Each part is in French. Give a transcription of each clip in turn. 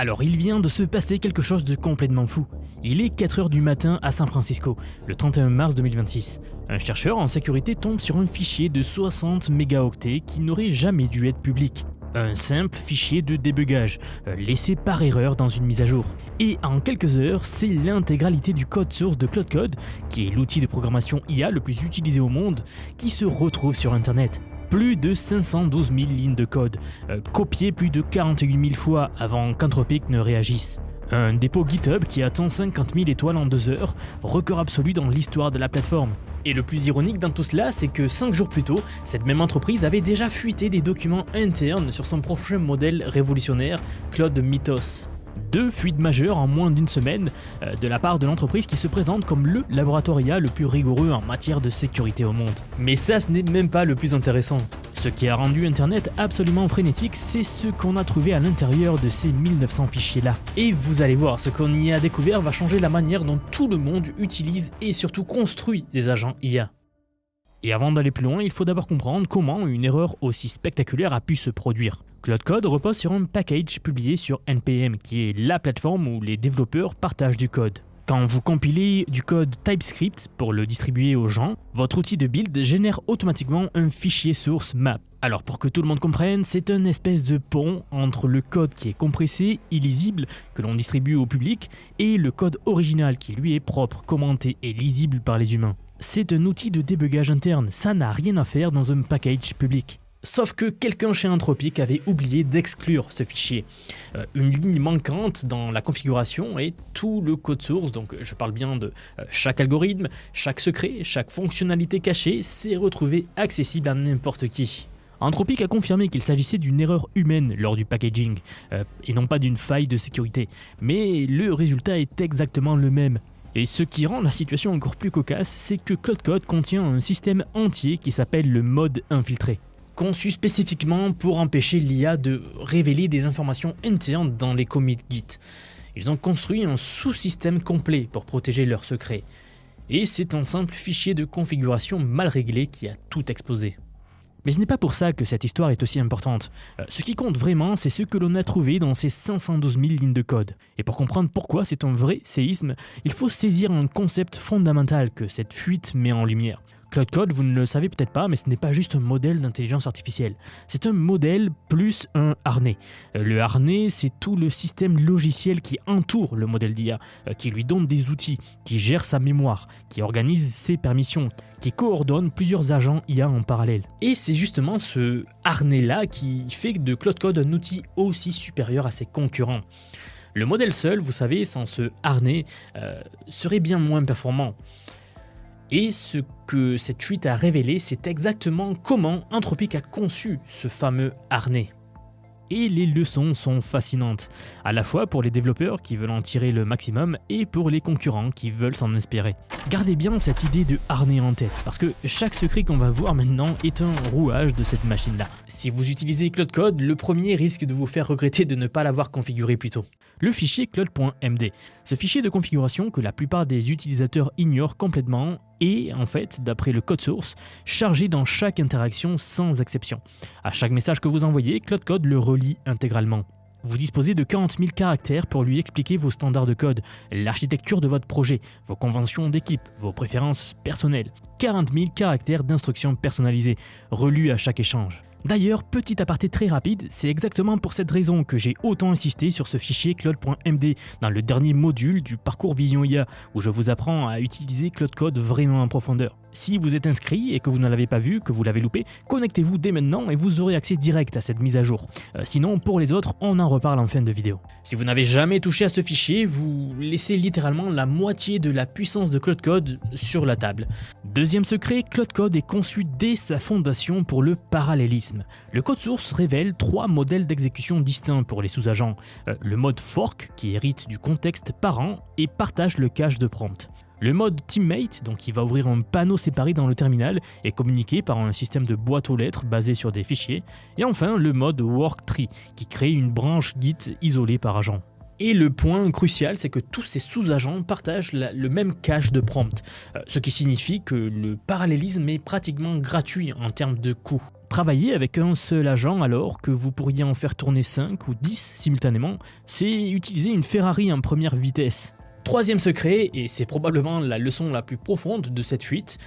Alors il vient de se passer quelque chose de complètement fou. Il est 4h du matin à San Francisco, le 31 mars 2026. Un chercheur en sécurité tombe sur un fichier de 60 mégaoctets qui n'aurait jamais dû être public. Un simple fichier de débugage, laissé par erreur dans une mise à jour. Et en quelques heures, c'est l'intégralité du code source de Claude Code, qui est l'outil de programmation IA le plus utilisé au monde, qui se retrouve sur Internet. Plus de 512 000 lignes de code, copiées plus de 41 000 fois avant qu'Anthropic ne réagisse. Un dépôt GitHub qui atteint 50 000 étoiles en 2 heures, record absolu dans l'histoire de la plateforme. Et le plus ironique dans tout cela, c'est que 5 jours plus tôt, cette même entreprise avait déjà fuité des documents internes sur son prochain modèle révolutionnaire, Claude Mythos. 2 fuites majeures en moins d'une semaine de la part de l'entreprise qui se présente comme le laboratoire IA le plus rigoureux en matière de sécurité au monde. Mais ça, ce n'est même pas le plus intéressant. Ce qui a rendu Internet absolument frénétique, c'est ce qu'on a trouvé à l'intérieur de ces 1900 fichiers-là. Et vous allez voir, ce qu'on y a découvert va changer la manière dont tout le monde utilise et surtout construit des agents IA. Et avant d'aller plus loin, il faut d'abord comprendre comment une erreur aussi spectaculaire a pu se produire. Claude Code repose sur un package publié sur NPM, qui est la plateforme où les développeurs partagent du code. Quand vous compilez du code TypeScript pour le distribuer aux gens, votre outil de build génère automatiquement un fichier source map. Alors pour que tout le monde comprenne, c'est une espèce de pont entre le code qui est compressé, illisible, que l'on distribue au public, et le code original qui lui est propre, commenté et lisible par les humains. C'est un outil de débugage interne, ça n'a rien à faire dans un package public. Sauf que quelqu'un chez Anthropic avait oublié d'exclure ce fichier. Une ligne manquante dans la configuration et tout le code source, donc je parle bien de chaque algorithme, chaque secret, chaque fonctionnalité cachée, s'est retrouvé accessible à n'importe qui. Anthropic a confirmé qu'il s'agissait d'une erreur humaine lors du packaging, et non pas d'une faille de sécurité, mais le résultat est exactement le même. Et ce qui rend la situation encore plus cocasse, c'est que Claude Code contient un système entier qui s'appelle le mode infiltré, conçu spécifiquement pour empêcher l'IA de révéler des informations internes dans les commits Git. Ils ont construit un sous-système complet pour protéger leurs secrets. Et c'est un simple fichier de configuration mal réglé qui a tout exposé. Mais ce n'est pas pour ça que cette histoire est aussi importante. Ce qui compte vraiment, c'est ce que l'on a trouvé dans ces 512 000 lignes de code. Et pour comprendre pourquoi c'est un vrai séisme, il faut saisir un concept fondamental que cette fuite met en lumière. Claude Code, vous ne le savez peut-être pas, mais ce n'est pas juste un modèle d'intelligence artificielle. C'est un modèle plus un harnais. Le harnais, c'est tout le système logiciel qui entoure le modèle d'IA, qui lui donne des outils, qui gère sa mémoire, qui organise ses permissions, qui coordonne plusieurs agents IA en parallèle. Et c'est justement ce harnais-là qui fait de Claude Code un outil aussi supérieur à ses concurrents. Le modèle seul, vous savez, sans ce harnais, serait bien moins performant. Et ce que cette fuite a révélé, c'est exactement comment Anthropic a conçu ce fameux harnais. Et les leçons sont fascinantes, à la fois pour les développeurs qui veulent en tirer le maximum et pour les concurrents qui veulent s'en inspirer. Gardez bien cette idée de harnais en tête, parce que chaque secret qu'on va voir maintenant est un rouage de cette machine-là. Si vous utilisez Claude Code, le premier risque de vous faire regretter de ne pas l'avoir configuré plus tôt. Le fichier claude.md. Ce fichier de configuration que la plupart des utilisateurs ignorent complètement est, en fait, d'après le code source, chargé dans chaque interaction sans exception. À chaque message que vous envoyez, Claude Code le relie intégralement. Vous disposez de 40 000 caractères pour lui expliquer vos standards de code, l'architecture de votre projet, vos conventions d'équipe, vos préférences personnelles. 40 000 caractères d'instructions personnalisées, relus à chaque échange. D'ailleurs, petit aparté très rapide, c'est exactement pour cette raison que j'ai autant insisté sur ce fichier claude.md dans le dernier module du parcours Vision IA, où je vous apprends à utiliser Claude Code vraiment en profondeur. Si vous êtes inscrit et que vous ne l'avez pas vu, que vous l'avez loupé, connectez-vous dès maintenant et vous aurez accès direct à cette mise à jour. Sinon, pour les autres, on en reparle en fin de vidéo. Si vous n'avez jamais touché à ce fichier, vous laissez littéralement la moitié de la puissance de Claude Code sur la table. Deuxième secret, Claude Code est conçu dès sa fondation pour le parallélisme. Le code source révèle 3 modèles d'exécution distincts pour les sous-agents. Le mode fork, qui hérite du contexte parent et partage le cache de prompt. Le mode teammate, donc qui va ouvrir un panneau séparé dans le terminal et communiquer par un système de boîte aux lettres basé sur des fichiers. Et enfin, le mode worktree, qui crée une branche Git isolée par agent. Et le point crucial, c'est que tous ces sous-agents partagent le même cache de prompt, ce qui signifie que le parallélisme est pratiquement gratuit en termes de coût. Travailler avec un seul agent alors que vous pourriez en faire tourner 5 ou 10 simultanément, c'est utiliser une Ferrari en première vitesse. Troisième secret, et c'est probablement la leçon la plus profonde de cette fuite,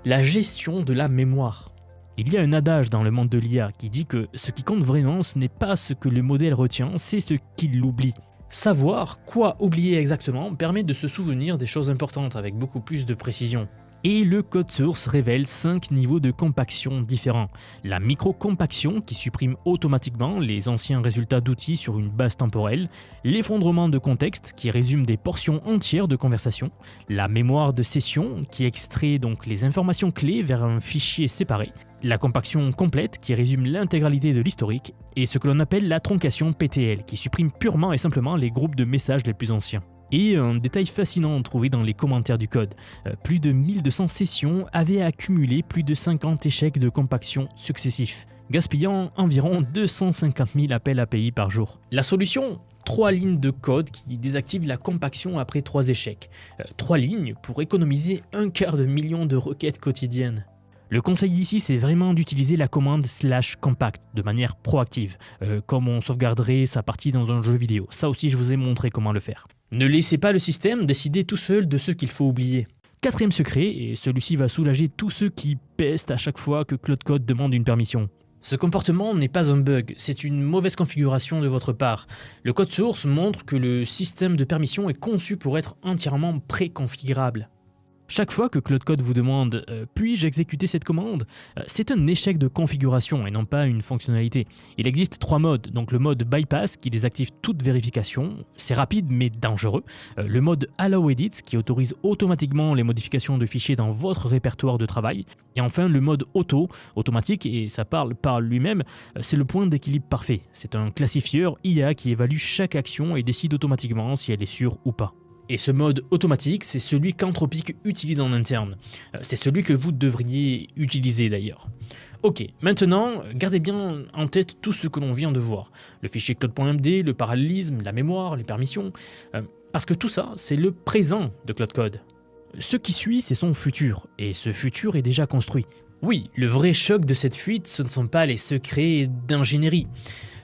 la gestion de la mémoire. Il y a un adage dans le monde de l'IA qui dit que ce qui compte vraiment, ce n'est pas ce que le modèle retient, c'est ce qu'il oublie. Savoir quoi oublier exactement permet de se souvenir des choses importantes avec beaucoup plus de précision. Et le code source révèle 5 niveaux de compaction différents. La micro-compaction qui supprime automatiquement les anciens résultats d'outils sur une base temporelle, l'effondrement de contexte qui résume des portions entières de conversation, la mémoire de session qui extrait donc les informations clés vers un fichier séparé, la compaction complète qui résume l'intégralité de l'historique, et ce que l'on appelle la troncation PTL qui supprime purement et simplement les groupes de messages les plus anciens. Et un détail fascinant trouvé dans les commentaires du code, plus de 1200 sessions avaient accumulé plus de 50 échecs de compaction successifs, gaspillant environ 250 000 appels API par jour. La solution ? 3 lignes de code qui désactivent la compaction après 3 échecs. 3 lignes pour économiser 250 000 de requêtes quotidiennes. Le conseil ici, c'est vraiment d'utiliser la commande /compact de manière proactive, comme on sauvegarderait sa partie dans un jeu vidéo. Ça aussi, je vous ai montré comment le faire. Ne laissez pas le système décider tout seul de ce qu'il faut oublier. Quatrième secret, et celui-ci va soulager tous ceux qui pestent à chaque fois que Claude Code demande une permission. Ce comportement n'est pas un bug, c'est une mauvaise configuration de votre part. Le code source montre que le système de permission est conçu pour être entièrement préconfigurable. Chaque fois que Claude Code vous demande « puis-je exécuter cette commande ?», c'est un échec de configuration et non pas une fonctionnalité. Il existe 3 modes, donc le mode bypass qui désactive toute vérification, c'est rapide mais dangereux, le mode allow edit qui autorise automatiquement les modifications de fichiers dans votre répertoire de travail, et enfin le mode automatique, et ça parle par lui-même, c'est le point d'équilibre parfait. C'est un classifieur IA qui évalue chaque action et décide automatiquement si elle est sûre ou pas. Et ce mode automatique, c'est celui qu'Anthropic utilise en interne. C'est celui que vous devriez utiliser d'ailleurs. Ok, maintenant, gardez bien en tête tout ce que l'on vient de voir. Le fichier Claude.md, le parallélisme, la mémoire, les permissions. Parce que tout ça, c'est le présent de Claude Code. Ce qui suit, c'est son futur. Et ce futur est déjà construit. Oui, le vrai choc de cette fuite, ce ne sont pas les secrets d'ingénierie.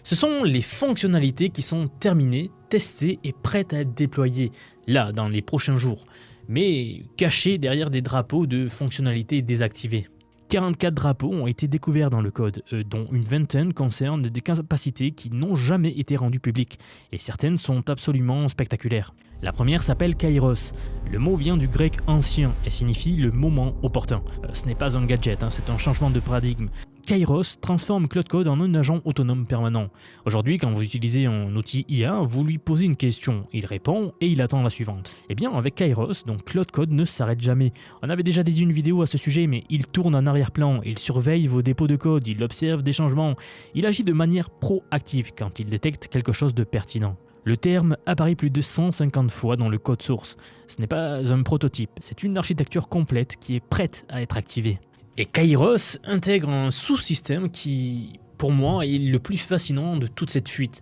Ce sont les fonctionnalités qui sont terminées, testées et prêtes à être déployées, là, dans les prochains jours, mais cachées derrière des drapeaux de fonctionnalités désactivées. 44 drapeaux ont été découverts dans le code, dont une vingtaine concernent des capacités qui n'ont jamais été rendues publiques, et certaines sont absolument spectaculaires. La première s'appelle Kairos. Le mot vient du grec ancien et signifie le moment opportun. Ce n'est pas un gadget, c'est un changement de paradigme. Kairos transforme Claude Code en un agent autonome permanent. Aujourd'hui, quand vous utilisez un outil IA, vous lui posez une question, il répond et il attend la suivante. Et bien avec Kairos, donc Claude Code ne s'arrête jamais. On avait déjà dédié une vidéo à ce sujet, mais il tourne en arrière-plan, il surveille vos dépôts de code, il observe des changements, il agit de manière proactive quand il détecte quelque chose de pertinent. Le terme apparaît plus de 150 fois dans le code source. Ce n'est pas un prototype, c'est une architecture complète qui est prête à être activée. Et Kairos intègre un sous-système qui, pour moi, est le plus fascinant de toute cette fuite.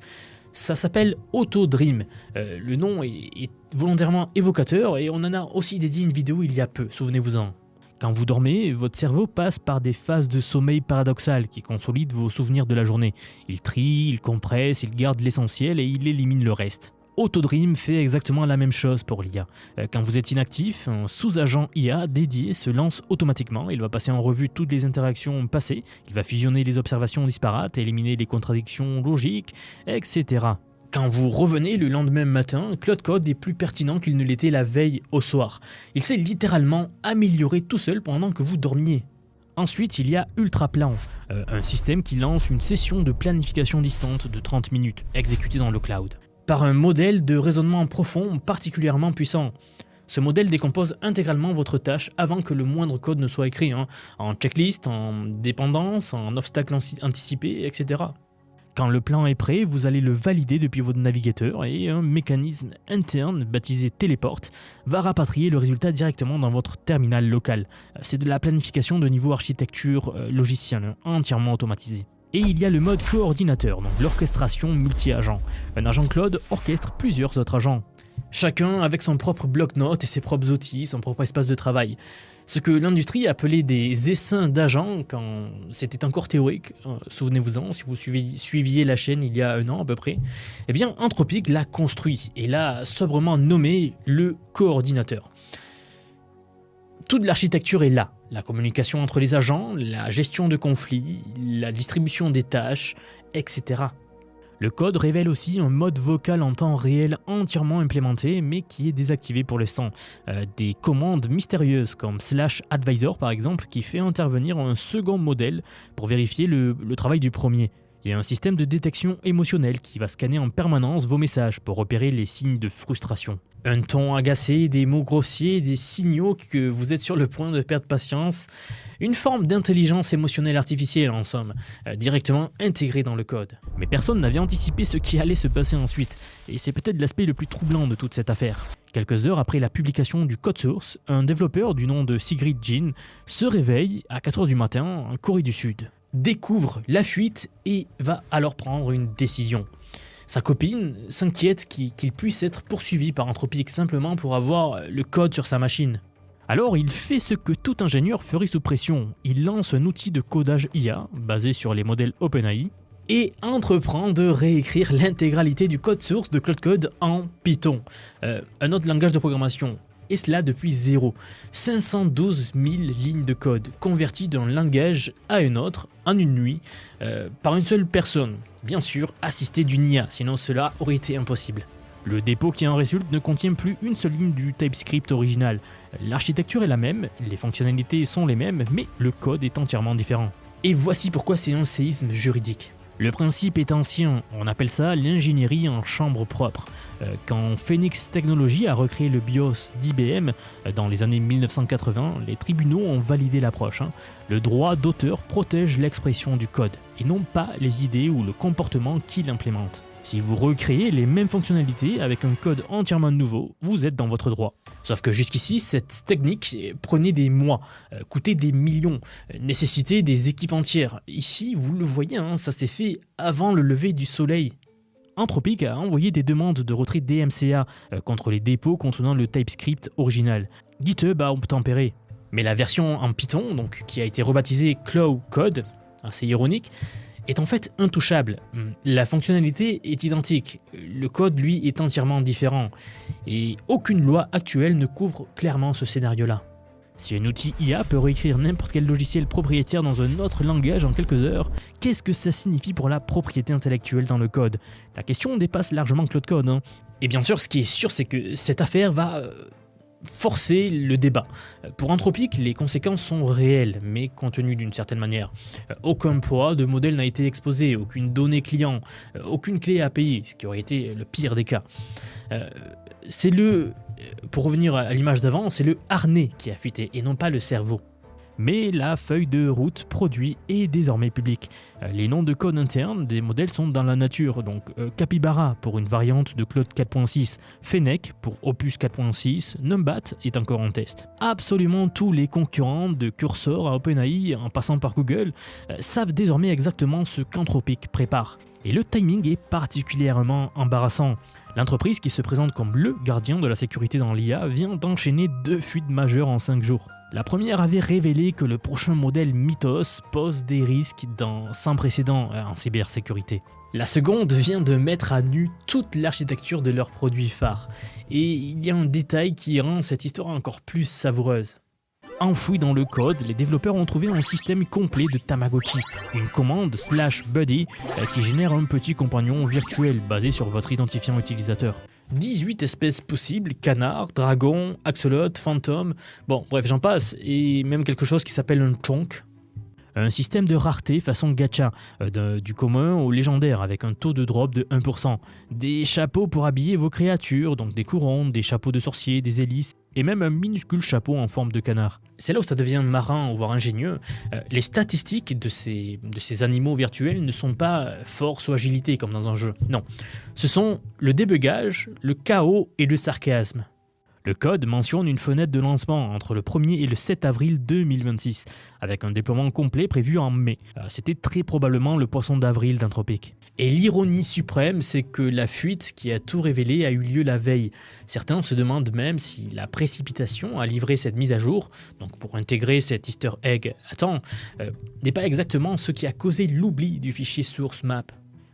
Ça s'appelle AutoDream. Le nom est volontairement évocateur et on en a aussi dédié une vidéo il y a peu, souvenez-vous-en. Quand vous dormez, votre cerveau passe par des phases de sommeil paradoxal qui consolident vos souvenirs de la journée. Il trie, il compresse, il garde l'essentiel et il élimine le reste. AutoDream fait exactement la même chose pour l'IA. Quand vous êtes inactif, un sous-agent IA dédié se lance automatiquement, il va passer en revue toutes les interactions passées, il va fusionner les observations disparates, éliminer les contradictions logiques, etc. Quand vous revenez le lendemain matin, Claude Code est plus pertinent qu'il ne l'était la veille au soir. Il s'est littéralement amélioré tout seul pendant que vous dormiez. Ensuite, il y a Ultraplan, un système qui lance une session de planification distante de 30 minutes, exécutée dans le cloud, par un modèle de raisonnement profond particulièrement puissant. Ce modèle décompose intégralement votre tâche avant que le moindre code ne soit écrit, en checklist, en dépendance, en obstacles anticipés, etc. Quand le plan est prêt, vous allez le valider depuis votre navigateur et un mécanisme interne baptisé Téléport va rapatrier le résultat directement dans votre terminal local. C'est de la planification de niveau architecture logicielle entièrement automatisée. Et il y a le mode coordinateur, donc l'orchestration multi-agent. Un agent Claude orchestre plusieurs autres agents. Chacun avec son propre bloc-notes et ses propres outils, son propre espace de travail. Ce que l'industrie appelait des essaims d'agents quand c'était encore théorique, souvenez-vous-en, si vous suiviez la chaîne il y a un an à peu près, eh bien Anthropic l'a construit et l'a sobrement nommé le coordinateur. Toute l'architecture est là, la communication entre les agents, la gestion de conflits, la distribution des tâches, etc. Le code révèle aussi un mode vocal en temps réel entièrement implémenté mais qui est désactivé pour l'instant. Des commandes mystérieuses comme /advisor par exemple qui fait intervenir un second modèle pour vérifier le travail du premier. Il y a un système de détection émotionnelle qui va scanner en permanence vos messages pour repérer les signes de frustration. Un ton agacé, des mots grossiers, des signaux que vous êtes sur le point de perdre patience. Une forme d'intelligence émotionnelle artificielle en somme, directement intégrée dans le code. Mais personne n'avait anticipé ce qui allait se passer ensuite, et c'est peut-être l'aspect le plus troublant de toute cette affaire. Quelques heures après la publication du code source, un développeur du nom de Sigrid Jin se réveille à 4h du matin en Corée du Sud, découvre la fuite et va alors prendre une décision. Sa copine s'inquiète qu'il puisse être poursuivi par Anthropic simplement pour avoir le code sur sa machine. Alors il fait ce que tout ingénieur ferait sous pression, il lance un outil de codage IA basé sur les modèles OpenAI et entreprend de réécrire l'intégralité du code source de Claude Code en Python, un autre langage de programmation. Et cela depuis zéro. 512 000 lignes de code converties d'un langage à un autre en une nuit par une seule personne. Bien sûr, assistée d'une IA, sinon cela aurait été impossible. Le dépôt qui en résulte ne contient plus une seule ligne du TypeScript original. L'architecture est la même, les fonctionnalités sont les mêmes, mais le code est entièrement différent. Et voici pourquoi c'est un séisme juridique. Le principe est ancien, on appelle ça l'ingénierie en chambre propre. Quand Phoenix Technologies a recréé le BIOS d'IBM dans les années 1980, les tribunaux ont validé l'approche. Le droit d'auteur protège l'expression du code, et non pas les idées ou le comportement qu'il implémente. Si vous recréez les mêmes fonctionnalités avec un code entièrement nouveau, vous êtes dans votre droit. Sauf que jusqu'ici, cette technique prenait des mois, coûtait des millions, nécessitait des équipes entières. Ici, vous le voyez, ça s'est fait avant le lever du soleil. Anthropic a envoyé des demandes de retrait DMCA contre les dépôts contenant le TypeScript original. GitHub a obtempéré. Mais la version en Python, donc, qui a été rebaptisée Claw Code, assez ironique, est en fait intouchable. La fonctionnalité est identique, le code lui est entièrement différent, et aucune loi actuelle ne couvre clairement ce scénario-là. Si un outil IA peut réécrire n'importe quel logiciel propriétaire dans un autre langage en quelques heures, qu'est-ce que ça signifie pour la propriété intellectuelle dans le code? La question dépasse largement Claude Code. Et bien sûr, ce qui est sûr, c'est que cette affaire va forcer le débat. Pour Anthropic, les conséquences sont réelles, mais contenues d'une certaine manière. Aucun poids de modèle n'a été exposé, aucune donnée client, aucune clé à payer, ce qui aurait été le pire des cas. Pour revenir à l'image d'avant, c'est le harnais qui a fuité et non pas le cerveau. Mais la feuille de route produit est désormais publique. Les noms de code interne des modèles sont dans la nature, donc Capybara pour une variante de Claude 4.6, Fennec pour Opus 4.6, Numbat est encore en test. Absolument tous les concurrents de Cursor à OpenAI en passant par Google savent désormais exactement ce qu'Anthropic prépare. Et le timing est particulièrement embarrassant. L'entreprise qui se présente comme le gardien de la sécurité dans l'IA vient d'enchaîner 2 fuites majeures en 5 jours. La première avait révélé que le prochain modèle Mythos pose des risques sans précédent en cybersécurité. La seconde vient de mettre à nu toute l'architecture de leurs produits phares. Et il y a un détail qui rend cette histoire encore plus savoureuse. Enfoui dans le code, les développeurs ont trouvé un système complet de Tamagotchi, une commande /buddy qui génère un petit compagnon virtuel basé sur votre identifiant utilisateur. 18 espèces possibles, canards, dragons, axolotes, fantômes, bon bref j'en passe, et même quelque chose qui s'appelle un chonk. Un système de rareté façon gacha, du commun au légendaire avec un taux de drop de 1%. Des chapeaux pour habiller vos créatures, donc des couronnes, des chapeaux de sorciers, des hélices, et même un minuscule chapeau en forme de canard. C'est là où ça devient marrant, voire ingénieux. Les statistiques de ces animaux virtuels ne sont pas force ou agilité comme dans un jeu. Non, ce sont le débugage, le chaos et le sarcasme. Le code mentionne une fenêtre de lancement entre le 1er et le 7 avril 2026, avec un déploiement complet prévu en mai. C'était très probablement le poisson d'avril d'Anthropic. Et l'ironie suprême, c'est que la fuite qui a tout révélé a eu lieu la veille. Certains se demandent même si la précipitation à livrer cette mise à jour, donc pour intégrer cet easter egg n'est pas exactement ce qui a causé l'oubli du fichier source map.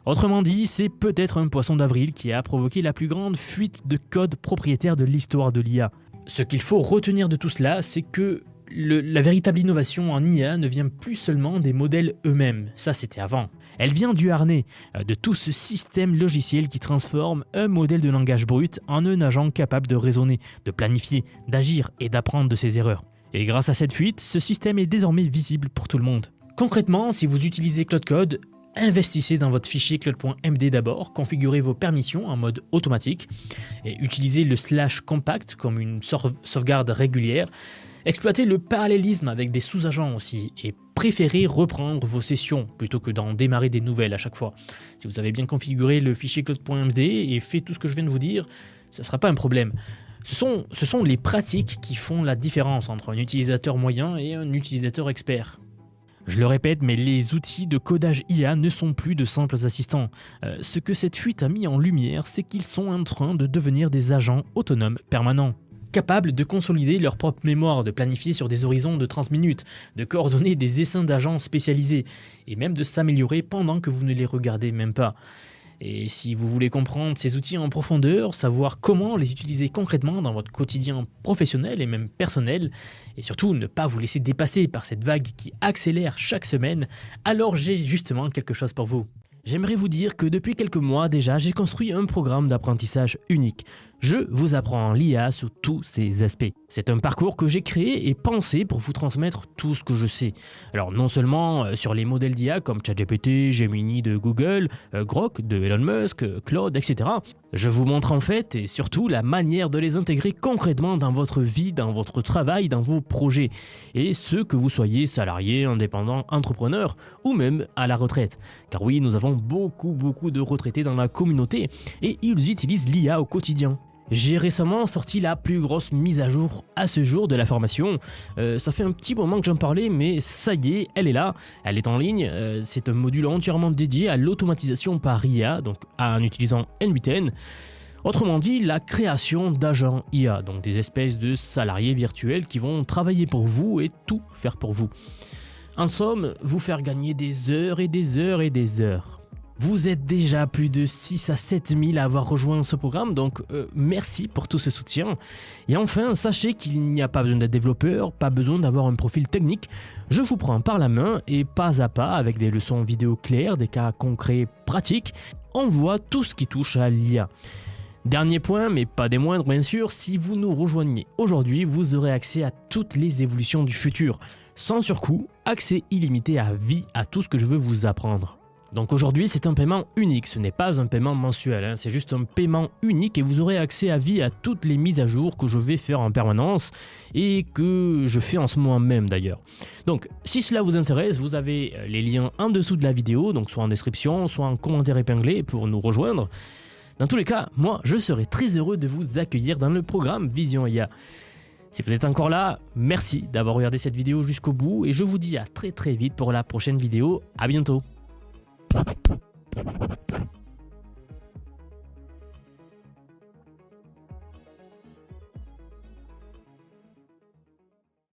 Autrement dit, c'est peut-être un poisson d'avril qui a provoqué la plus grande fuite de code propriétaire de l'histoire de l'IA. Ce qu'il faut retenir de tout cela, c'est que la véritable innovation en IA ne vient plus seulement des modèles eux-mêmes, ça c'était avant. Elle vient du harnais, de tout ce système logiciel qui transforme un modèle de langage brut en un agent capable de raisonner, de planifier, d'agir et d'apprendre de ses erreurs. Et grâce à cette fuite, ce système est désormais visible pour tout le monde. Concrètement, si vous utilisez Claude Code, investissez dans votre fichier claude.md d'abord, configurez vos permissions en mode automatique et utilisez le /compact comme une sauvegarde régulière. Exploitez le parallélisme avec des sous-agents aussi et préférez reprendre vos sessions plutôt que d'en démarrer des nouvelles à chaque fois. Si vous avez bien configuré le fichier claude.md et fait tout ce que je viens de vous dire, ça ne sera pas un problème. Ce sont les pratiques qui font la différence entre un utilisateur moyen et un utilisateur expert. Je le répète, mais les outils de codage IA ne sont plus de simples assistants. Ce que cette fuite a mis en lumière, c'est qu'ils sont en train de devenir des agents autonomes permanents. Capables de consolider leur propre mémoire, de planifier sur des horizons de 30 minutes, de coordonner des essaims d'agents spécialisés, et même de s'améliorer pendant que vous ne les regardez même pas. Et si vous voulez comprendre ces outils en profondeur, savoir comment les utiliser concrètement dans votre quotidien professionnel et même personnel, et surtout ne pas vous laisser dépasser par cette vague qui accélère chaque semaine, alors j'ai justement quelque chose pour vous. J'aimerais vous dire que depuis quelques mois déjà, j'ai construit un programme d'apprentissage unique. Je vous apprends l'IA sous tous ses aspects. C'est un parcours que j'ai créé et pensé pour vous transmettre tout ce que je sais. Alors non seulement sur les modèles d'IA comme ChatGPT, Gemini de Google, Grok de Elon Musk, Claude, etc. Je vous montre en fait et surtout la manière de les intégrer concrètement dans votre vie, dans votre travail, dans vos projets. Et ce que vous soyez salarié, indépendant, entrepreneur ou même à la retraite. Car oui, nous avons beaucoup de retraités dans la communauté et ils utilisent l'IA au quotidien. J'ai récemment sorti la plus grosse mise à jour à ce jour de la formation. Ça fait un petit moment que j'en parlais, mais ça y est, elle est là, elle est en ligne. C'est un module entièrement dédié à l'automatisation par IA, donc en utilisant N8N. Autrement dit, la création d'agents IA, donc des espèces de salariés virtuels qui vont travailler pour vous et tout faire pour vous. En somme, vous faire gagner des heures et des heures et des heures. Vous êtes déjà plus de 6 à 7 000 à avoir rejoint ce programme, donc merci pour tout ce soutien. Et enfin, sachez qu'il n'y a pas besoin d'être développeur, pas besoin d'avoir un profil technique. Je vous prends par la main et pas à pas, avec des leçons vidéo claires, des cas concrets pratiques, on voit tout ce qui touche à l'IA. Dernier point, mais pas des moindres bien sûr, si vous nous rejoignez aujourd'hui, vous aurez accès à toutes les évolutions du futur. Sans surcoût, accès illimité à vie à tout ce que je veux vous apprendre. Donc aujourd'hui, c'est un paiement unique, ce n'est pas un paiement mensuel, c'est juste un paiement unique et vous aurez accès à vie à toutes les mises à jour que je vais faire en permanence et que je fais en ce moment même d'ailleurs. Donc si cela vous intéresse, vous avez les liens en dessous de la vidéo, donc soit en description, soit en commentaire épinglé pour nous rejoindre. Dans tous les cas, moi je serai très heureux de vous accueillir dans le programme Vision IA. Si vous êtes encore là, merci d'avoir regardé cette vidéo jusqu'au bout et je vous dis à très vite pour la prochaine vidéo. À bientôt.